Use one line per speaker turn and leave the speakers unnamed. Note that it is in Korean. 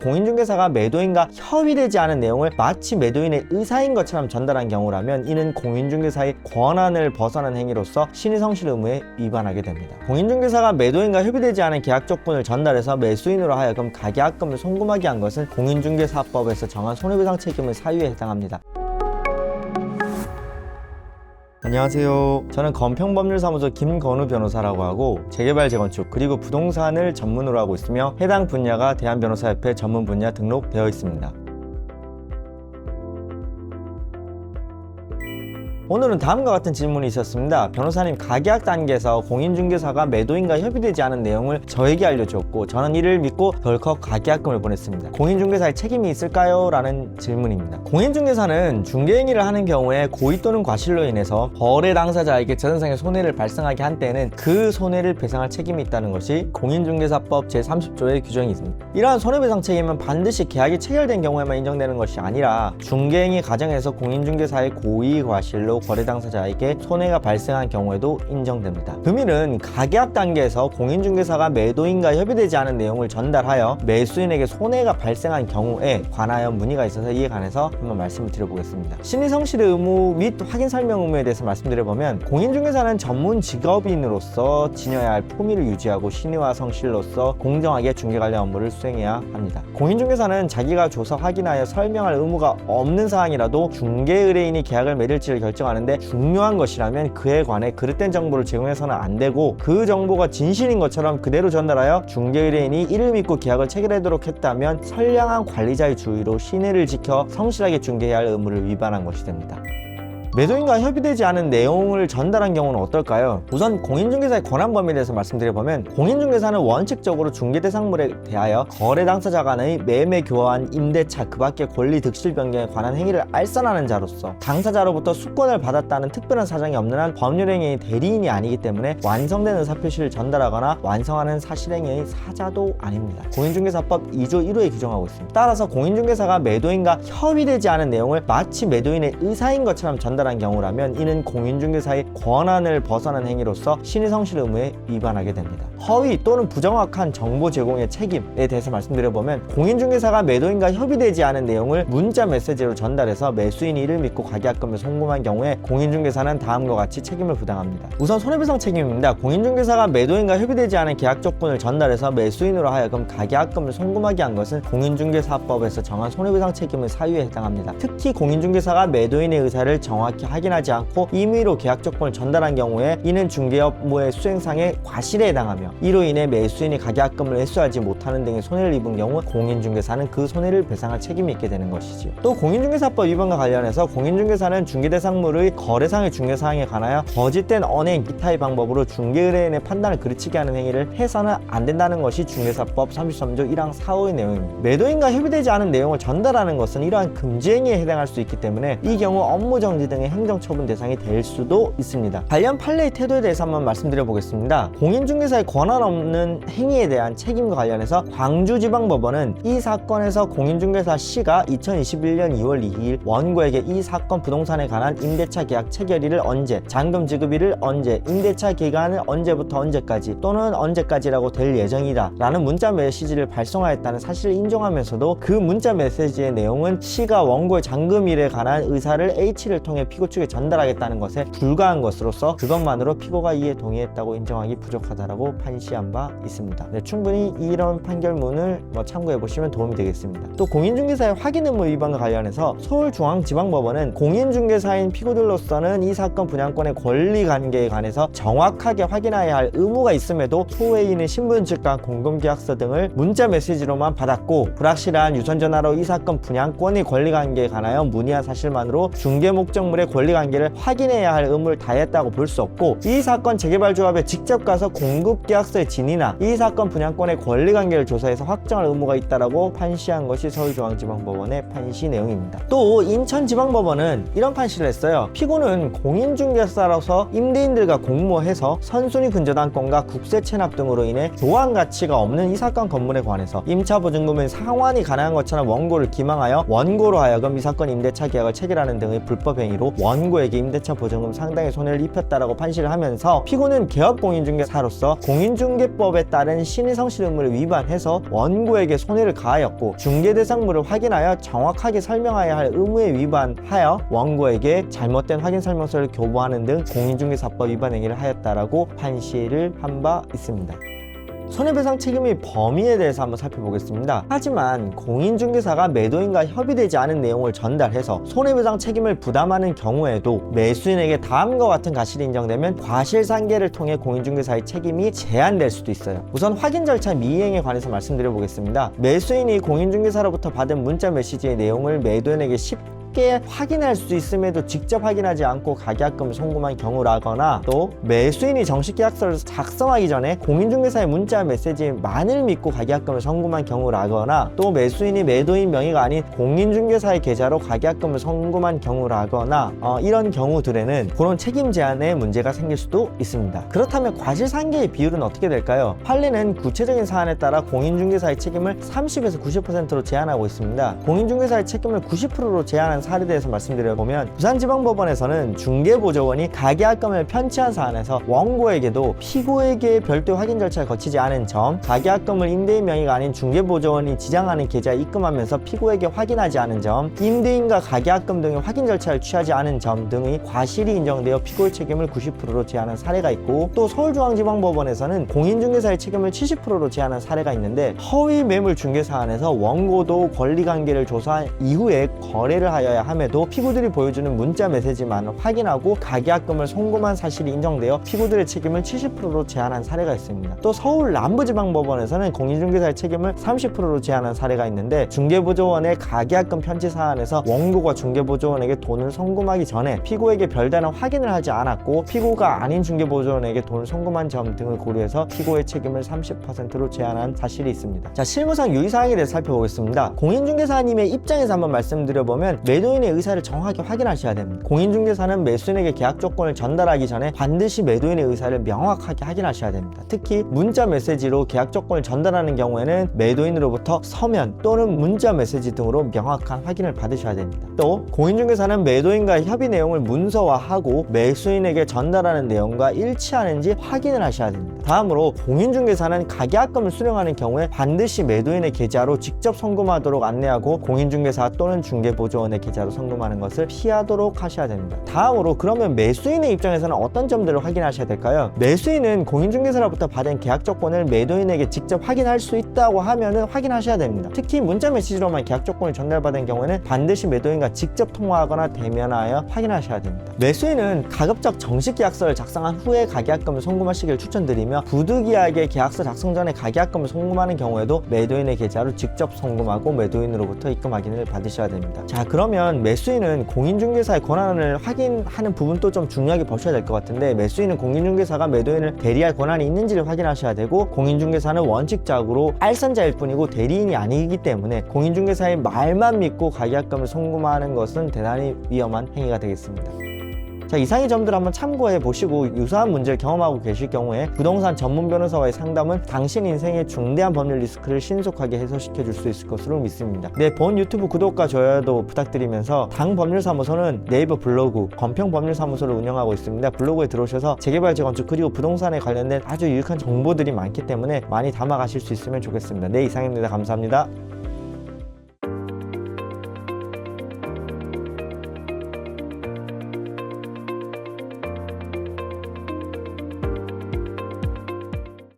공인중개사가 매도인과 협의되지 않은 내용을 마치 매도인의 의사인 것처럼 전달한 경우라면 이는 공인중개사의 권한을 벗어난 행위로서 신의성실 의무에 위반하게 됩니다. 공인중개사가 매도인과 협의되지 않은 계약 조건을 전달해서 매수인으로 하여금 가계약금을 송금하게 한 것은 공인중개사법에서 정한 손해배상 책임의 사유에 해당합니다. 안녕하세요. 저는 건평법률사무소 김건우 변호사라고 하고 재개발 재건축 그리고 부동산을 전문으로 하고 있으며 해당 분야가 대한변호사협회 전문 분야 등록되어 있습니다. 오늘은 다음과 같은 질문이 있었습니다. 변호사님, 가계약 단계에서 공인중개사가 매도인과 협의되지 않은 내용을 저에게 알려주었고 저는 이를 믿고 덜컥 가계약금을 보냈습니다. 공인중개사의 책임이 있을까요? 라는 질문입니다. 공인중개사는 중개행위를 하는 경우에 고의 또는 과실로 인해서 거래 당사자에게 재산상의 손해를 발생하게 한 때에는 그 손해를 배상할 책임이 있다는 것이 공인중개사법 제30조의 규정이 있습니다. 이러한 손해배상 책임은 반드시 계약이 체결된 경우에만 인정되는 것이 아니라 중개행위 과정에서 공인중개사의 고의 과실로 거래 당사자에게 손해가 발생한 경우에도 인정됩니다. 금일은 가계약 단계에서 공인중개사가 매도인과 협의되지 않은 내용을 전달하여 매수인에게 손해가 발생한 경우에 관하여 문의가 있어서 이에 관해서 한번 말씀을 드려보겠습니다. 신의성실 의무 및 확인 설명 의무에 대해서 말씀드려보면 공인중개사는 전문 직업인으로서 지녀야 할 품위를 유지하고 신의와 성실로서 공정하게 중개 관련 업무를 수행해야 합니다. 공인중개사는 자기가 조사 확인하여 설명할 의무가 없는 사항이라도 중개 의뢰인이 계약을 맺을지를 결정하는데 중요한 것이라면 그에 관해 그릇된 정보를 제공해서는 안 되고 그 정보가 진실인 것처럼 그대로 전달하여 중개 의뢰인이 이를 믿고 계약을 체결하도록 했다면 선량한 관리자의 주의로 신의를 지켜 성실하게 중개해야 할 의무를 위반한 것이 됩니다. 매도인과 협의되지 않은 내용을 전달한 경우는 어떨까요? 우선 공인중개사의 권한 범위에 대해서 말씀드려보면 공인중개사는 원칙적으로 중개대상물에 대하여 거래 당사자 간의 매매 교환, 임대차, 그 밖의 권리 득실 변경에 관한 행위를 알선하는 자로서 당사자로부터 수권을 받았다는 특별한 사정이 없는 한 법률행위의 대리인이 아니기 때문에 완성된 의사표시를 전달하거나 완성하는 사실행위의 사자도 아닙니다. 공인중개사법 2조 1호에 규정하고 있습니다. 따라서 공인중개사가 매도인과 협의되지 않은 내용을 마치 매도인의 의사인 것처럼 전달한 경우라면 이는 공인중개사의 권한을 벗어난 행위로서 신의성실 의무에 위반하게 됩니다. 허위 또는 부정확한 정보 제공의 책임에 대해서 말씀드려보면 공인중개사가 매도인과 협의되지 않은 내용을 문자 메시지로 전달해서 매수인이 이를 믿고 가계약금을 송금한 경우에 공인중개사는 다음과 같이 책임을 부담합니다. 우선 손해배상 책임입니다. 공인중개사가 매도인과 협의되지 않은 계약 조건을 전달해서 매수인으로 하여금 가계약금을 송금하게 한 것은 공인중개사법에서 정한 손해배상 책임의 사유에 해당합니다. 특히 공인중개사가 매도인의 의사를 정확히 확인하지 않고 임의로 계약 조건을 전달한 경우에 이는 중개 업무의 수행상의 과실에 해당하며 이로 인해 매수인이 가계약금을 회수하지 못하는 등의 손해를 입은 경우 공인중개사는 그 손해를 배상할 책임이 있게 되는 것이지요. 또 공인중개사법 위반과 관련해서 공인중개사는 중개대상물의 거래상의 중개사항에 관하여 거짓된 언행, 기타의 방법으로 중개 의뢰인의 판단을 그르치게 하는 행위를 해서는 안 된다는 것이 중개사법 33조 1항 4호의 내용입니다. 매도인과 협의되지 않은 내용을 전달하는 것은 이러한 금지 행위에 해당할 수 있기 때문에 이 경우 업무정지 등의 행정처분 대상이 될 수도 있습니다. 관련 판례의 태도에 대해서 한번 말씀드려 보겠습니다. 공인중개사의 권한 없는 행위에 대한 책임과 관련해서 광주지방법원은 이 사건에서 공인중개사 C가 2021년 2월 2일 원고에게 이 사건 부동산에 관한 임대차 계약 체결일을 언제, 잔금 지급일을 언제, 임대차 기간을 언제부터 언제까지 또는 언제까지라고 될 예정이다 라는 문자 메시지를 발송하였다는 사실을 인정하면서도 그 문자 메시지의 내용은 C가 원고의 잔금일에 관한 의사를 H를 통해 피고 측에 전달하겠다는 것에 불과한 것으로서 그것만으로 피고가 이에 동의했다고 인정하기 부족하다라고 판시한 바 있습니다. 네, 충분히 이런 판결문을 참고해 보시면 도움이 되겠습니다. 또 공인중개사의 확인 의무 위반과 관련해서 서울중앙지방법원은 공인중개사인 피고들로서는 이 사건 분양권의 권리관계에 관해서 정확하게 확인해야 할 의무가 있음에도 소외인의 신분증과 공금계약서 등을 문자 메시지로만 받았고 불확실한 유선전화로 이 사건 분양권의 권리관계에 관하여 문의한 사실만으로 중개 목적물의 권리관계를 확인해야 할 의무를 다했다고 볼 수 없고 이 사건 재개발조합에 직접 가서 공급계약서의 진위나 이 사건 분양권의 권리관계를 조사해서 확정할 의무가 있다라고 판시한 것이 서울중앙지방법원의 판시 내용입니다. 또 인천지방법원은 이런 판시를 했어요. 피고는 공인중개사로서 임대인들과 공모해서 선순위 근저당권과 국세 체납 등으로 인해 교환 가치가 없는 이 사건 건물에 관해서 임차보증금의 상환이 가능한 것처럼 원고를 기망하여 원고로 하여금 이 사건 임대차 계약을 체결하는 등의 불법 행위로 결과로 원고에게 임대차 보증금 상당히 손해를 입혔다라고 판시를 하면서 피고는 개업 공인중개사로서 공인중개법에 따른 신의성실 의무를 위반해서 원고에게 손해를 가하였고 중개대상물을 확인하여 정확하게 설명하여야 할 의무에 위반하여 원고에게 잘못된 확인 설명서를 교부하는 등 공인중개사법 위반 행위를 하였다라고 판시를 한 바 있습니다. 손해배상 책임의 범위에 대해서 한번 살펴보겠습니다. 하지만 공인중개사가 매도인과 협의되지 않은 내용을 전달해서 손해배상 책임을 부담하는 경우에도 매수인에게 다음과 같은 과실이 인정되면 과실상계를 통해 공인중개사의 책임이 제한될 수도 있어요. 우선 확인 절차 미이행에 관해서 말씀드려보겠습니다. 매수인이 공인중개사로부터 받은 문자 메시지의 내용을 매도인에게 쉽게 확인할 수 있음에도 직접 확인하지 않고 가계약금을 송금한 경우라거나 또 매수인이 정식 계약서를 작성하기 전에 공인중개사의 문자 메시지만을 믿고 가계약금을 송금한 경우라거나 또 매수인이 매도인 명의가 아닌 공인중개사의 계좌로 가계약금을 송금한 경우라거나 이런 경우들에는 그런 책임 제한에 문제가 생길 수도 있습니다. 그렇다면 과실상계의 비율은 어떻게 될까요? 판례는 구체적인 사안에 따라 공인중개사의 책임을 30에서 90%로 제한하고 있습니다. 공인중개사의 책임을 90%로 제한한 사례에 대해서 말씀드려보면 부산지방법원에서는 중개보조원이 가계약금을 편취한 사안에서 원고에게도 피고에게 별도 확인 절차를 거치지 않은 점, 가계약금을 임대인 명의가 아닌 중개보조원이 지정하는 계좌에 입금하면서 피고에게 확인하지 않은 점, 임대인과 가계약금 등의 확인 절차를 취하지 않은 점 등의 과실이 인정되어 피고의 책임을 90%로 제한한 사례가 있고 또 서울중앙지방법원에서는 공인중개사의 책임을 70%로 제한한 사례가 있는데 허위 매물 중개 사안에서 원고도 권리관계를 조사한 이후에 거래를 하여야 함에도 피고들이 보여주는 문자 메시지만 확인하고 가계약금을 송금한 사실이 인정되어 피고들의 책임을 70%로 제한한 사례가 있습니다. 또 서울 남부지방법원에서는 공인중개사의 책임을 30%로 제한한 사례가 있는데 중개보조원의 가계약금 편취 사안에서 원고가 중개보조원에게 돈을 송금하기 전에 피고에게 별다른 확인을 하지 않았고 피고가 아닌 중개보조원에게 돈을 송금한 점 등을 고려해서 피고의 책임을 30%로 제한한 사실이 있습니다. 자, 실무상 유의사항에 대해서 살펴보겠습니다. 공인중개사님의 입장에서 한번 말씀드려보면 매도인의 의사를 정확히 확인하셔야 됩니다. 공인중개사는 매수인에게 계약 조건을 전달하기 전에 반드시 매도인의 의사를 명확하게 확인하셔야 됩니다. 특히 문자 메시지로 계약 조건을 전달하는 경우에는 매도인으로부터 서면 또는 문자 메시지 등으로 명확한 확인을 받으셔야 됩니다. 또 공인중개사는 매도인과의 협의 내용을 문서화하고 매수인에게 전달하는 내용과 일치하는지 확인을 하셔야 됩니다. 다음으로 공인중개사는 가계약금을 수령하는 경우에 반드시 매도인의 계좌로 직접 송금하도록 안내하고 공인중개사 또는 중개보조원의 계좌로 송금하는 것을 피하도록 하셔야 됩니다. 다음으로 그러면 매수인의 입장에서는 어떤 점들을 확인하셔야 될까요? 매수인은 공인중개사로부터 받은 계약 조건을 매도인에게 직접 확인할 수 있다고 하면은 확인하셔야 됩니다. 특히 문자 메시지로만 계약 조건을 전달받은 경우에는 반드시 매도인과 직접 통화하거나 대면하여 확인하셔야 됩니다. 매수인은 가급적 정식 계약서를 작성한 후에 가계약금을 송금하시길 추천드리며 부득이하게 계약서 작성 전에 가계약금을 송금하는 경우에도 매도인의 계좌로 직접 송금하고 매도인으로부터 입금 확인을 받으셔야 됩니다. 자, 그러면 매수인은 공인중개사의 권한을 확인하는 부분도 좀 중요하게 보셔야 될 것 같은데 매수인은 공인중개사가 매도인을 대리할 권한이 있는지를 확인하셔야 되고 공인중개사는 원칙적으로 알선자일 뿐이고 대리인이 아니기 때문에 공인중개사의 말만 믿고 가계약금을 송금하는 것은 대단히 위험한 행위가 되겠습니다. 자, 이상의 점들을 한번 참고해 보시고 유사한 문제를 경험하고 계실 경우에 부동산 전문 변호사와의 상담은 당신 인생의 중대한 법률 리스크를 신속하게 해소시켜 줄 수 있을 것으로 믿습니다. 네, 본 유튜브 구독과 좋아요도 부탁드리면서 당법률사무소는 네이버 블로그 건평법률사무소를 운영하고 있습니다. 블로그에 들어오셔서 재개발, 재건축 그리고 부동산에 관련된 아주 유익한 정보들이 많기 때문에 많이 담아가실 수 있으면 좋겠습니다. 네, 이상입니다. 감사합니다.